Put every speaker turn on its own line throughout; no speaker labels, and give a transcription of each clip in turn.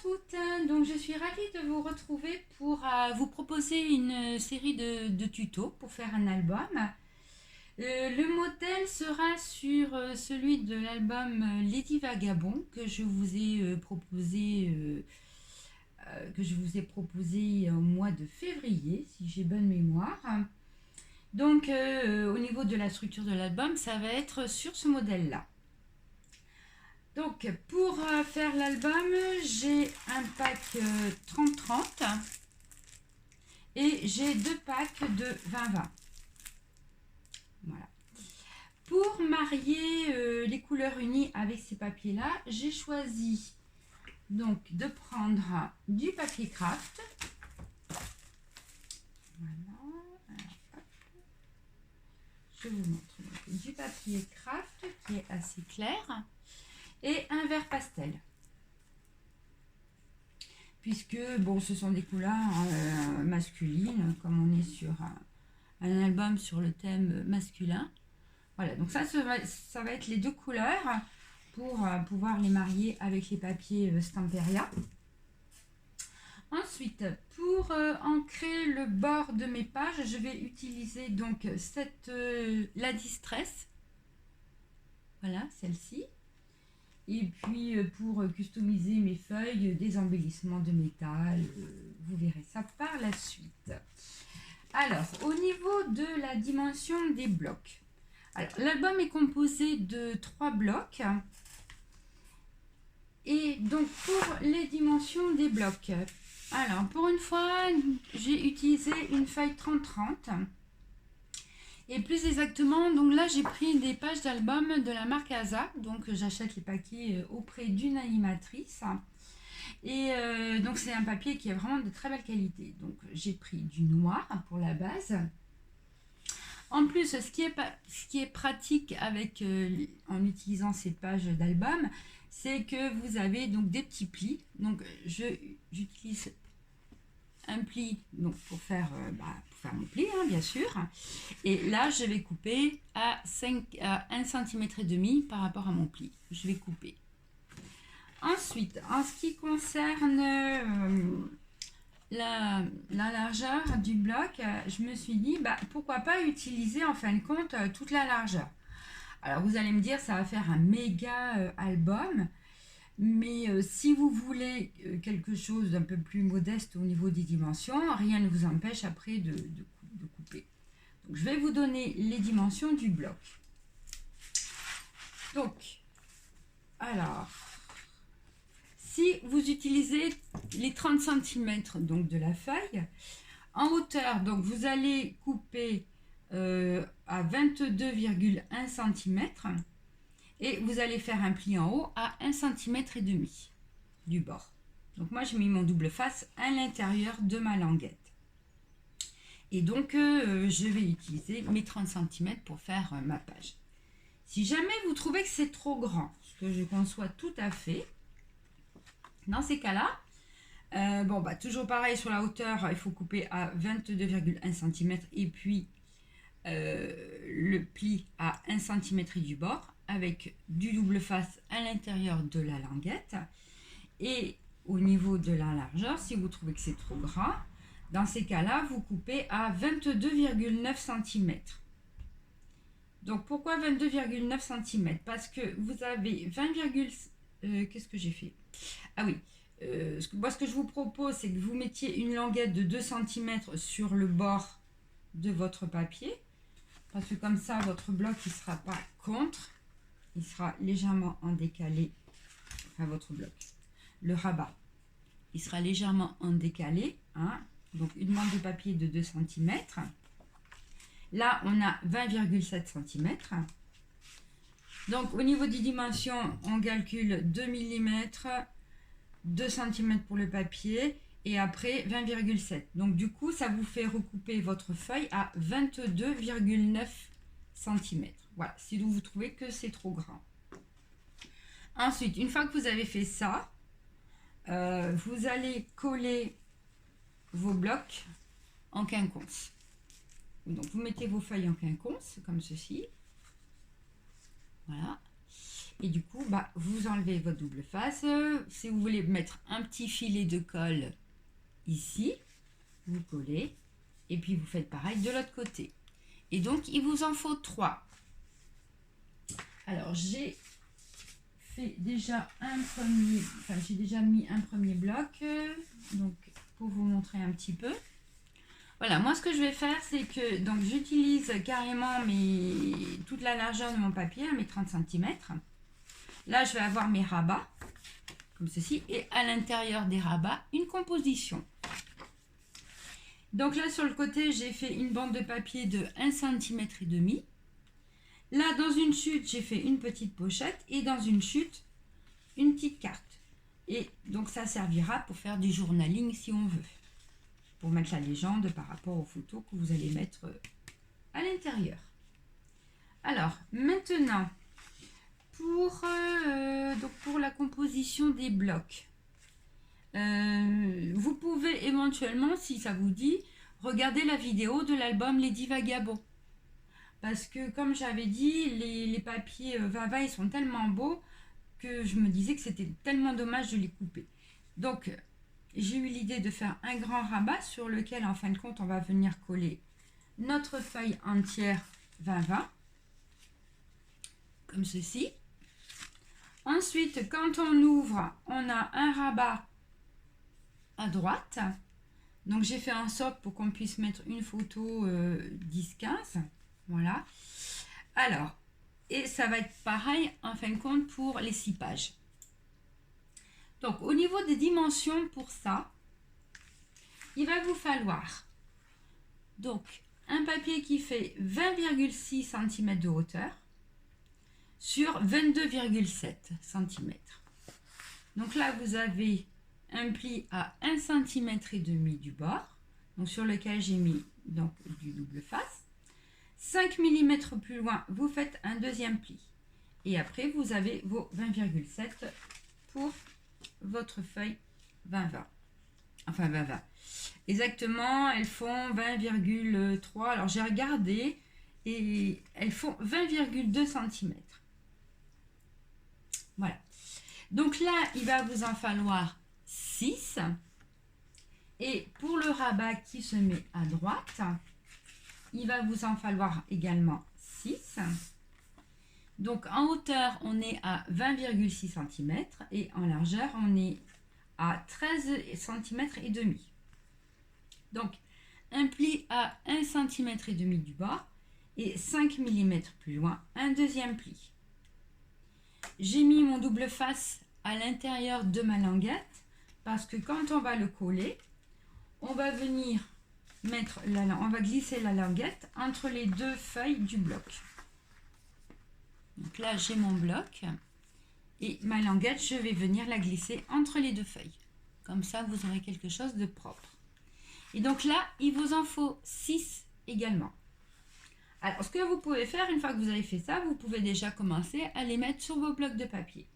toutes, donc je suis ravie de vous retrouver pour vous proposer une série de tutos pour faire un album. Le modèle sera sur celui de l'album Lady Vagabond que je vous ai proposé au mois de février, si j'ai bonne mémoire. Donc au niveau de la structure de l'album, ça va être sur ce modèle-là. Donc pour faire l'album, j'ai un pack 30-30 et j'ai deux packs de 20-20. Voilà. Pour marier les couleurs unies avec ces papiers-là, j'ai choisi donc de prendre du papier craft. Voilà. Alors, hop. Je vous montre donc, du papier craft qui est assez clair et un vert pastel. Puisque bon, ce sont des couleurs masculines, comme on est sur un album sur le thème masculin. Voilà, donc ça va être les deux couleurs pour pouvoir les marier avec les papiers Stamperia. Ensuite, pour ancrer le bord de mes pages, je vais utiliser donc la Distress. Voilà, celle-ci. Et puis pour customiser mes feuilles, des embellissements de métal, vous verrez ça par la suite. Alors, au niveau de la dimension des blocs. Alors, l'album est composé de 3 blocs. Et donc, pour les dimensions des blocs, alors, pour une fois, j'ai utilisé une feuille 30-30. Et plus exactement, donc là j'ai pris des pages d'album de la marque Asa, donc j'achète les papiers auprès d'une animatrice. Et donc c'est un papier qui est vraiment de très belle qualité. Donc j'ai pris du noir pour la base. En plus, ce qui est pratique en utilisant ces pages d'album, c'est que vous avez donc des petits plis. Donc j'utilise un pli donc pour faire mon pli, hein, bien sûr, et là je vais couper à 1 cm et demi par rapport à mon pli. Je vais couper. Ensuite, en ce qui concerne la largeur du bloc, je me suis dit pourquoi pas utiliser en fin de compte toute la largeur. Alors vous allez me dire, ça va faire un méga album. Mais si vous voulez quelque chose d'un peu plus modeste au niveau des dimensions, rien ne vous empêche après de couper. Donc, je vais vous donner les dimensions du bloc. Donc, alors, si vous utilisez les 30 cm donc, de la feuille, en hauteur, donc vous allez couper à 22,1 cm. Et vous allez faire un pli en haut à 1 cm et demi du bord. Donc moi j'ai mis mon double face à l'intérieur de ma languette. Et donc je vais utiliser mes 30 cm pour faire ma page. Si jamais vous trouvez que c'est trop grand, ce que je conçois tout à fait, dans ces cas-là, toujours pareil sur la hauteur, il faut couper à 22,1 cm et puis le pli à 1 cm du bord avec du double face à l'intérieur de la languette. Et au niveau de la largeur, si vous trouvez que c'est trop grand, dans ces cas-là, vous coupez à 22,9 cm. Donc pourquoi 22,9 cm? Parce que vous avez 20, qu'est-ce que j'ai fait? Ah oui, moi ce que je vous propose, c'est que vous mettiez une languette de 2 cm sur le bord de votre papier. Parce que comme ça, votre bloc ne sera pas contre. Il sera légèrement en décalé. Enfin, votre bloc. Le rabat. Il sera légèrement en décalé. Hein. Donc, une bande de papier de 2 cm. Là, on a 20,7 cm. Donc, au niveau des dimensions, on calcule 2 mm, 2 cm pour le papier. Et après 20,7. Donc du coup, ça vous fait recouper votre feuille à 22,9 cm. Voilà, si vous trouvez que c'est trop grand. Ensuite, une fois que vous avez fait ça, vous allez coller vos blocs en quinconce. Donc vous mettez vos feuilles en quinconce, comme ceci. Voilà. Et du coup, bah, vous enlevez votre double face. Si vous voulez mettre un petit filet de colle ici, vous collez. Et puis vous faites pareil de l'autre côté. Et donc, il vous en faut 3. Alors, j'ai fait déjà un premier, enfin, j'ai déjà mis un premier bloc. Donc, pour vous montrer un petit peu. Voilà, moi ce que je vais faire, c'est que donc j'utilise carrément toute la largeur de mon papier, mes 30 cm. Là, je vais avoir mes rabats, comme ceci, et à l'intérieur des rabats, une composition. Donc là, sur le côté, j'ai fait une bande de papier de 1,5 cm. Là, dans une chute, j'ai fait une petite pochette, et dans une chute, une petite carte. Et donc, ça servira pour faire du journaling si on veut. Pour mettre la légende par rapport aux photos que vous allez mettre à l'intérieur. Alors, maintenant, pour la composition des blocs, vous pouvez éventuellement, si ça vous dit, regarder la vidéo de l'album Lady Vagabond. Parce que, comme j'avais dit, les papiers Vava, ils sont tellement beaux que je me disais que c'était tellement dommage de les couper. Donc, j'ai eu l'idée de faire un grand rabat sur lequel, en fin de compte, on va venir coller notre feuille entière 20-20, comme ceci. Ensuite, quand on ouvre, on a un rabat à droite. Donc, j'ai fait en sorte pour qu'on puisse mettre une photo 10-15. Voilà. Alors, et ça va être pareil, en fin de compte, pour les 6 pages. Donc, au niveau des dimensions pour ça, il va vous falloir donc un papier qui fait 20,6 cm de hauteur sur 22,7 cm. Donc là, vous avez un pli à 1,5 cm du bord, donc sur lequel j'ai mis donc, du double face. 5 mm plus loin, vous faites un deuxième pli. Et après, vous avez vos 20,7 pour votre feuille 20-20. Enfin, 20-20. Exactement, elles font 20,3. Alors, j'ai regardé et elles font 20,2 cm. Voilà. Donc là, il va vous en falloir 6. Et pour le rabat qui se met à droite, il va vous en falloir également 6. Donc en hauteur, on est à 20,6 cm et en largeur, on est à 13 cm et demi. Donc un pli à 1 cm et demi du bord et 5 mm plus loin, un deuxième pli. J'ai mis mon double face à l'intérieur de ma languette parce que quand on va le coller, on va venir on va glisser la languette entre les deux feuilles du bloc. Donc là, j'ai mon bloc et ma languette, je vais venir la glisser entre les deux feuilles. Comme ça, vous aurez quelque chose de propre. Et donc là, il vous en faut 6 également. Alors, ce que vous pouvez faire, une fois que vous avez fait ça, vous pouvez déjà commencer à les mettre sur vos blocs de papier.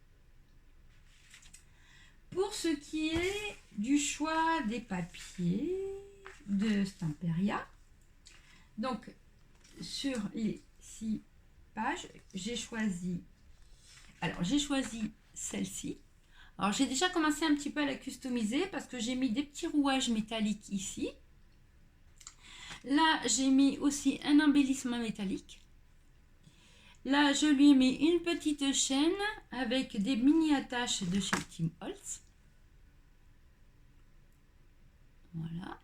Pour ce qui est du choix des papiers de Stamperia, donc sur les 6 pages, j'ai choisi celle-ci. Alors j'ai déjà commencé un petit peu à la customiser parce que j'ai mis des petits rouages métalliques ici. Là, j'ai mis aussi un embellissement métallique. Là, je lui ai mis une petite chaîne avec des mini attaches de chez Tim Holtz. Voilà.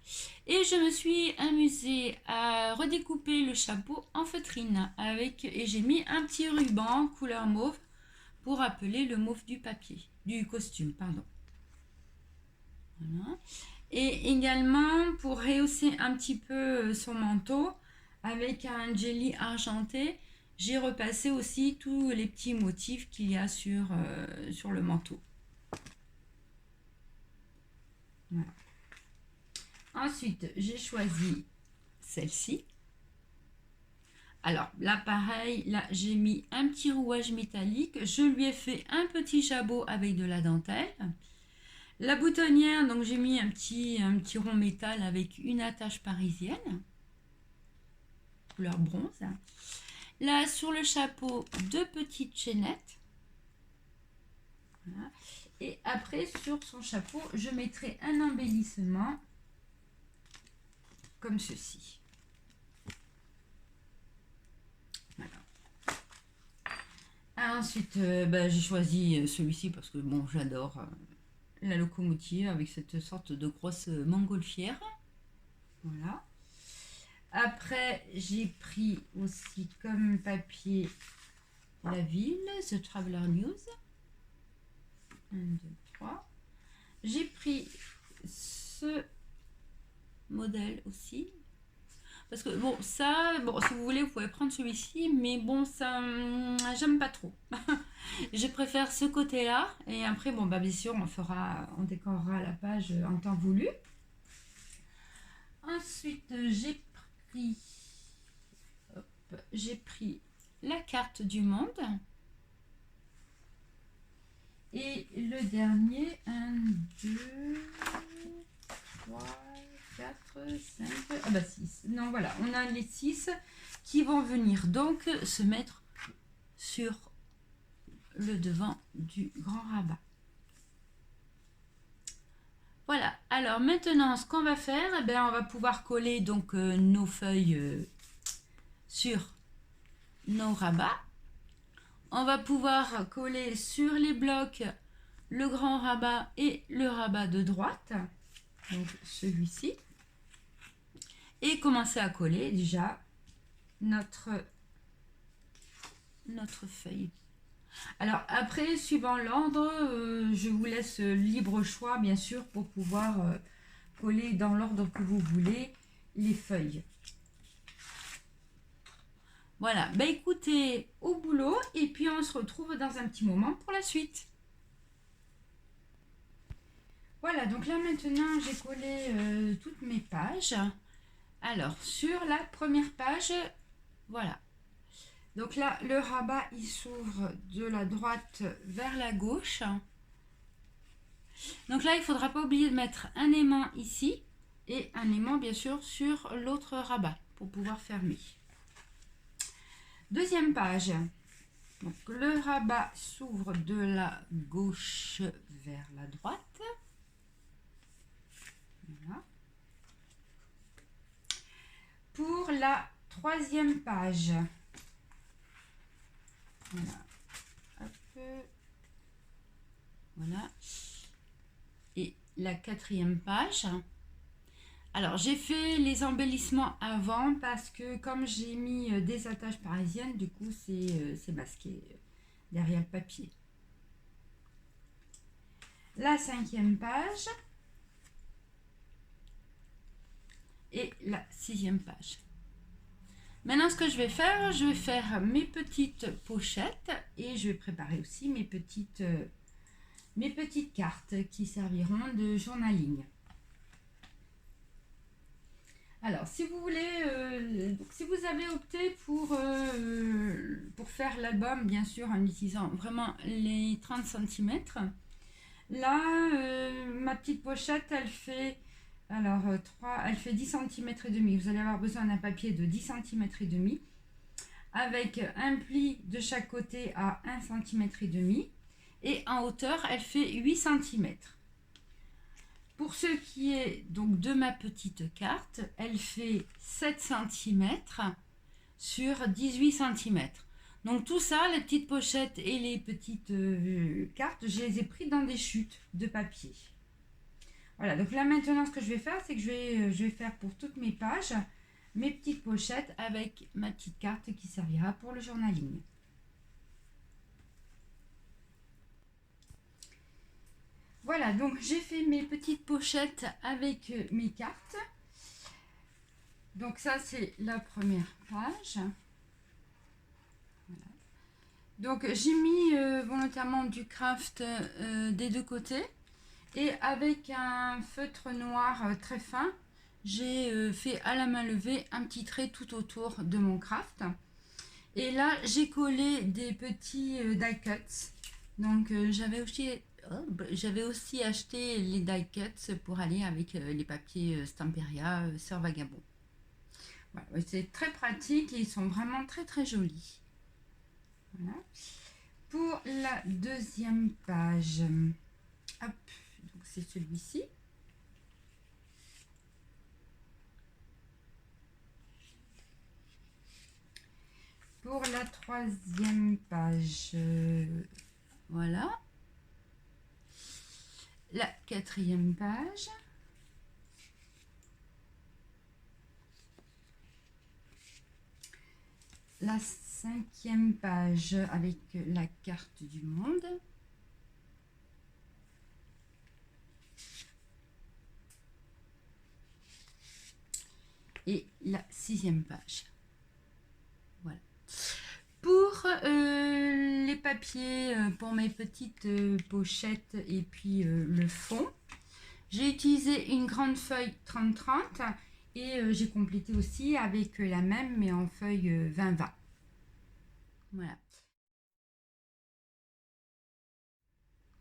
Et je me suis amusée à redécouper le chapeau en feutrine et j'ai mis un petit ruban couleur mauve pour rappeler le mauve du papier, du costume, pardon. Voilà. Et également pour rehausser un petit peu son manteau avec un jelly argenté, j'ai repassé aussi tous les petits motifs qu'il y a sur le manteau. Voilà. Ensuite, j'ai choisi celle-ci. Alors là, pareil, là j'ai mis un petit rouage métallique. Je lui ai fait un petit jabot avec de la dentelle. La boutonnière, donc j'ai mis un petit rond métal avec une attache parisienne, couleur bronze. Là, sur le chapeau, 2 petites chaînettes. après, sur son chapeau, je mettrai un embellissement comme ceci. Voilà. Ensuite, j'ai choisi celui-ci parce que bon, j'adore la locomotive avec cette sorte de grosse montgolfière. Voilà. Après, j'ai pris aussi comme papier la ville, The Traveler News. 1, 2, 3. J'ai pris ce modèle aussi. Parce que bon, ça, bon, si vous voulez, vous pouvez prendre celui-ci, mais bon, ça, j'aime pas trop. Je préfère ce côté-là. Et après, bon, bien sûr, on décorera la page en temps voulu. Ensuite, j'ai pris la carte du monde. Et le dernier, 1, 2, 3, 4, 5, ah bah 6. Non, voilà, on a les 6 qui vont venir donc se mettre sur le devant du grand rabat. Voilà, alors maintenant ce qu'on va faire, on va pouvoir coller donc nos feuilles sur nos rabats. On va pouvoir coller sur les blocs le grand rabat et le rabat de droite, donc celui-ci, et commencer à coller déjà notre feuille. Alors après, suivant l'ordre, je vous laisse libre choix bien sûr pour pouvoir coller dans l'ordre que vous voulez les feuilles. Voilà, écoutez, au boulot, et puis on se retrouve dans un petit moment pour la suite. Voilà, donc là maintenant j'ai collé toutes mes pages. Alors sur la première page, voilà. Donc là le rabat il s'ouvre de la droite vers la gauche. Donc là il ne faudra pas oublier de mettre un aimant ici et un aimant bien sûr sur l'autre rabat pour pouvoir fermer. Deuxième page. Donc le rabat s'ouvre de la gauche vers la droite. Voilà. Pour la troisième page, voilà. Hop. Voilà. Et la quatrième page. Alors j'ai fait les embellissements avant parce que comme j'ai mis des attaches parisiennes, du coup c'est masqué derrière le papier. La cinquième page et la sixième page. Maintenant ce que je vais faire mes petites pochettes et je vais préparer aussi mes petites cartes qui serviront de journaling. Alors, si vous voulez, si vous avez opté pour faire l'album, bien sûr, en utilisant vraiment les 30 cm, là, ma petite pochette, elle fait, elle fait 10 cm et demi. Vous allez avoir besoin d'un papier de 10 cm et demi, avec un pli de chaque côté à 1 cm et demi, et en hauteur, elle fait 8 cm. Pour ce qui est donc de ma petite carte, elle fait 7 cm sur 18 cm. Donc tout ça, les petites pochettes et les petites cartes, je les ai pris dans des chutes de papier. Voilà, donc là maintenant ce que je vais faire, c'est que je vais faire pour toutes mes pages, mes petites pochettes avec ma petite carte qui servira pour le journaling. Voilà, donc j'ai fait mes petites pochettes avec mes cartes. Donc ça, c'est la première page. Voilà. Donc j'ai mis volontairement du craft des deux côtés. Et avec un feutre noir très fin, j'ai fait à la main levée un petit trait tout autour de mon craft. Et là, j'ai collé des petits die cuts. Donc j'avais aussi acheté les die cuts pour aller avec les papiers Stamperia Sœur Vagabond. Voilà, c'est très pratique et ils sont vraiment très très jolis. Voilà. Pour la deuxième page, Hop, donc c'est celui-ci. Pour la troisième page, voilà. La quatrième page. La cinquième page avec la carte du monde. Et la sixième page. Voilà. Pour les papiers, pour mes petites pochettes et puis le fond, j'ai utilisé une grande feuille 30-30 et j'ai complété aussi avec la même mais en feuille 20-20. Voilà.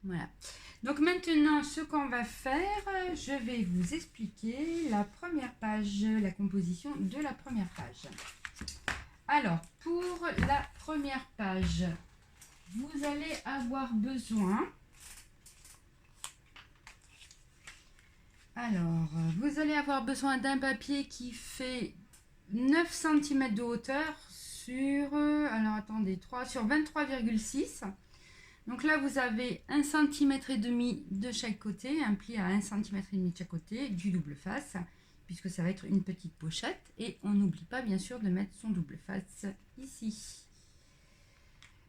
Voilà. Donc maintenant, ce qu'on va faire, je vais vous expliquer la première page, la composition de la première page. Alors, pour la première page, vous allez avoir besoin... Alors, vous allez avoir besoin d'un papier qui fait 9 cm de hauteur sur... alors, attendez, 3 sur 23,6. Donc là, vous avez 1,5 cm de chaque côté, un pli à 1,5 cm de chaque côté, du double face, puisque ça va être une petite pochette. Et on n'oublie pas, bien sûr, de mettre son double face ici.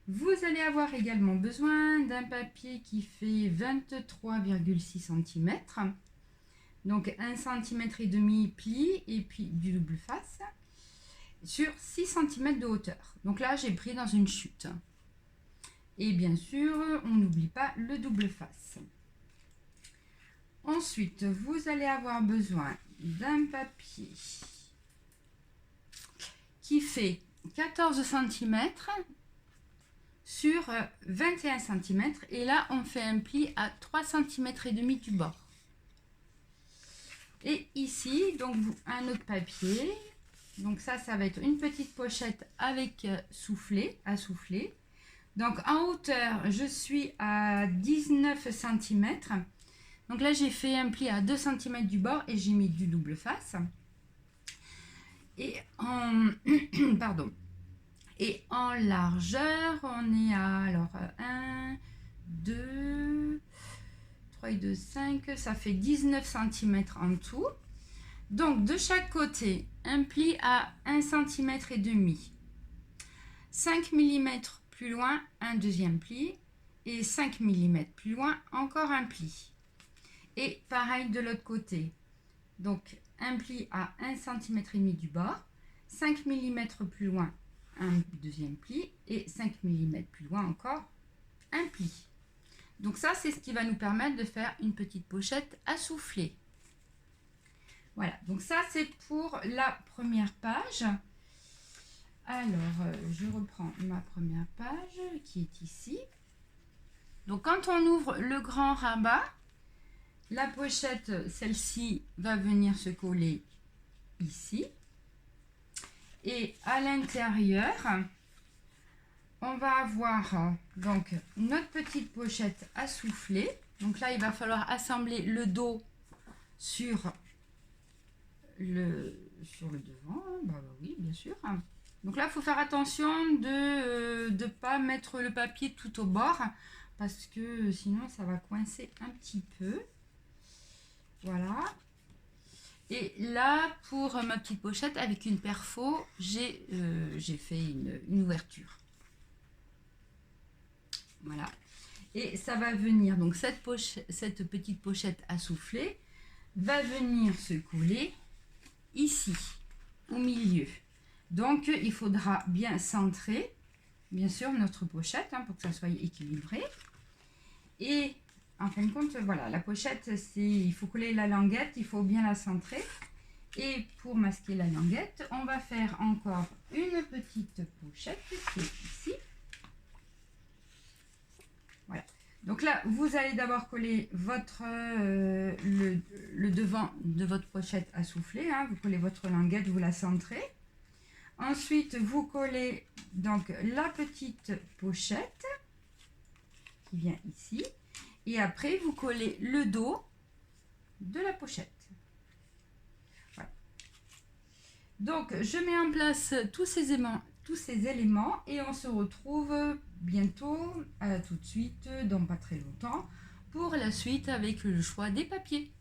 Vous allez avoir également besoin d'un papier qui fait 23,6 cm. Donc 1,5 cm pli et puis du double face sur 6 cm de hauteur. Donc là, j'ai pris dans une chute. Et bien sûr, on n'oublie pas le double face. Ensuite, vous allez avoir besoin d'un papier qui fait 14 cm sur 21 cm. Et là, on fait un pli à 3 cm et demi du bord. Et ici, donc un autre papier. Donc ça va être une petite pochette avec soufflet, à souffler. Donc en hauteur, je suis à 19 cm. Donc là, j'ai fait un pli à 2 cm du bord et j'ai mis du double face. Et en, pardon. Et en largeur, on est à alors 1, 2, 3 et 2, 5, ça fait 19 cm en tout. Donc de chaque côté, un pli à 1 cm et demi. 5 mm plus loin, un deuxième pli. Et 5 mm plus loin, encore un pli. Et pareil de l'autre côté. Donc un pli à 1 cm et demi du bord. 5 mm plus loin, un deuxième pli. Et 5 mm plus loin encore, un pli. Donc ça, c'est ce qui va nous permettre de faire une petite pochette à souffler. Voilà, donc ça c'est pour la première page. Alors, je reprends ma première page qui est ici. Donc quand on ouvre le grand rabat, la pochette, celle-ci, va venir se coller ici. Et à l'intérieur, on va avoir donc notre petite pochette à souffler. Donc là, il va falloir assembler le dos sur le devant. Bah oui, bien sûr. Donc là, il faut faire attention de ne pas mettre le papier tout au bord parce que sinon, ça va coincer un petit peu. Voilà. Et là, pour ma petite pochette, avec une perfo, j'ai fait une ouverture. Voilà. Et ça va venir, donc cette petite pochette à souffler va venir se coller ici, au milieu. Donc, il faudra bien centrer, bien sûr, notre pochette pour que ça soit équilibré. Et en fin de compte, voilà, la pochette, il faut coller la languette, il faut bien la centrer. Et pour masquer la languette, on va faire encore une petite pochette qui est ici. Voilà. Donc là, vous allez d'abord coller votre le devant de votre pochette à souffler. Vous collez votre languette, vous la centrez. Ensuite, vous collez donc la petite pochette qui vient ici. Et après, vous collez le dos de la pochette. Voilà. Donc, je mets en place tous ces éléments et on se retrouve bientôt, tout de suite, dans pas très longtemps, pour la suite avec le choix des papiers.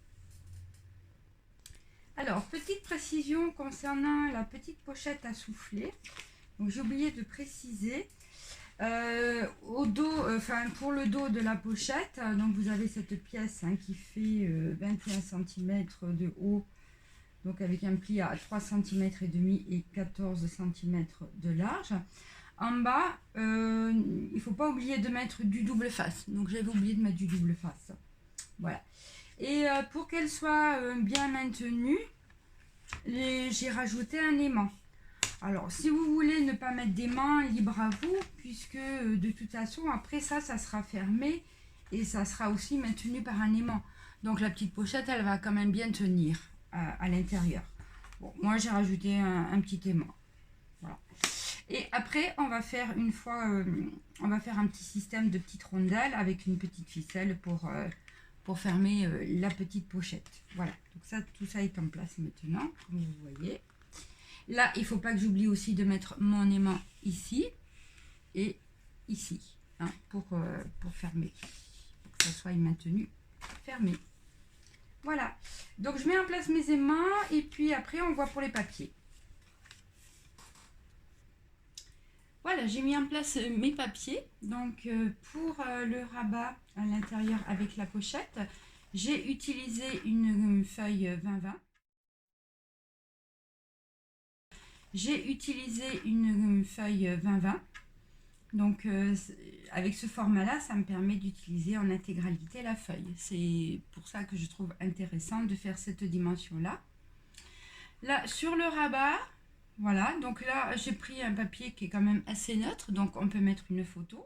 Alors, petite précision concernant la petite pochette à souffler. Donc, j'ai oublié de préciser. Au dos, pour le dos de la pochette, donc vous avez cette pièce qui fait 21 cm de haut, donc avec un pli à 3 cm et demi et 14 cm de large. En bas, il ne faut pas oublier de mettre du double face. Donc j'avais oublié de mettre du double face. Voilà. Et pour qu'elle soit bien maintenue, j'ai rajouté un aimant. Alors, si vous voulez ne pas mettre d'aimant, libre à vous, puisque de toute façon, après ça sera fermé et ça sera aussi maintenu par un aimant. Donc, la petite pochette, elle va quand même bien tenir à l'intérieur. Bon, moi, j'ai rajouté un petit aimant. Voilà. Et après, on va faire on va faire un petit système de petites rondelles avec une petite ficelle pour fermer la petite pochette. Voilà, donc ça, tout ça est en place maintenant, comme vous voyez. Là, il ne faut pas que j'oublie aussi de mettre mon aimant ici et ici, pour fermer, pour que ça soit maintenu fermé. Voilà, donc je mets en place mes aimants et puis après on voit pour les papiers. Voilà, j'ai mis en place mes papiers. Donc pour le rabat à l'intérieur avec la pochette, j'ai utilisé une feuille 20-20. J'ai utilisé une feuille 20-20. Donc avec ce format-là, ça me permet d'utiliser en intégralité la feuille. C'est pour ça que je trouve intéressant de faire cette dimension-là. Là, sur le rabat, voilà, donc là, j'ai pris un papier qui est quand même assez neutre, donc on peut mettre une photo.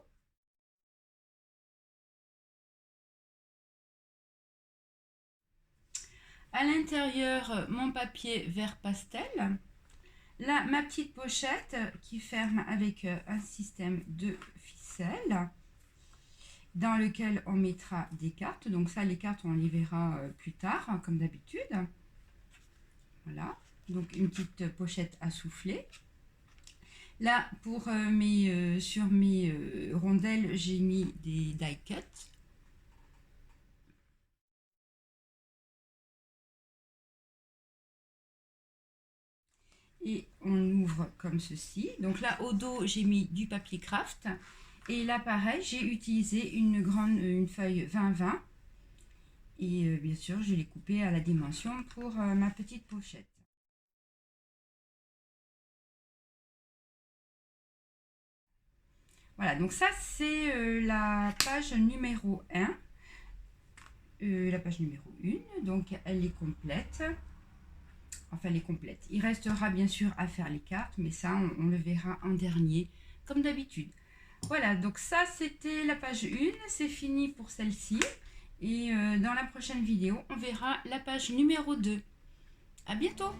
À l'intérieur, mon papier vert pastel. Là, ma petite pochette qui ferme avec un système de ficelle dans lequel on mettra des cartes. Donc ça, les cartes, on les verra plus tard, comme d'habitude. Voilà, donc une petite pochette à souffler. Là, pour sur mes rondelles, j'ai mis des die cuts. Et on ouvre comme ceci. Donc là, au dos, j'ai mis du papier craft. Et là, pareil, j'ai utilisé une feuille 20-20. Et bien sûr, je l'ai coupée à la dimension pour ma petite pochette. Voilà, donc ça, c'est la page numéro 1. La page numéro 1, donc elle est complète. Enfin, elle est complète. Il restera bien sûr à faire les cartes, mais ça, on le verra en dernier, comme d'habitude. Voilà, donc ça, c'était la page 1. C'est fini pour celle-ci. Et dans la prochaine vidéo, on verra la page numéro 2. À bientôt!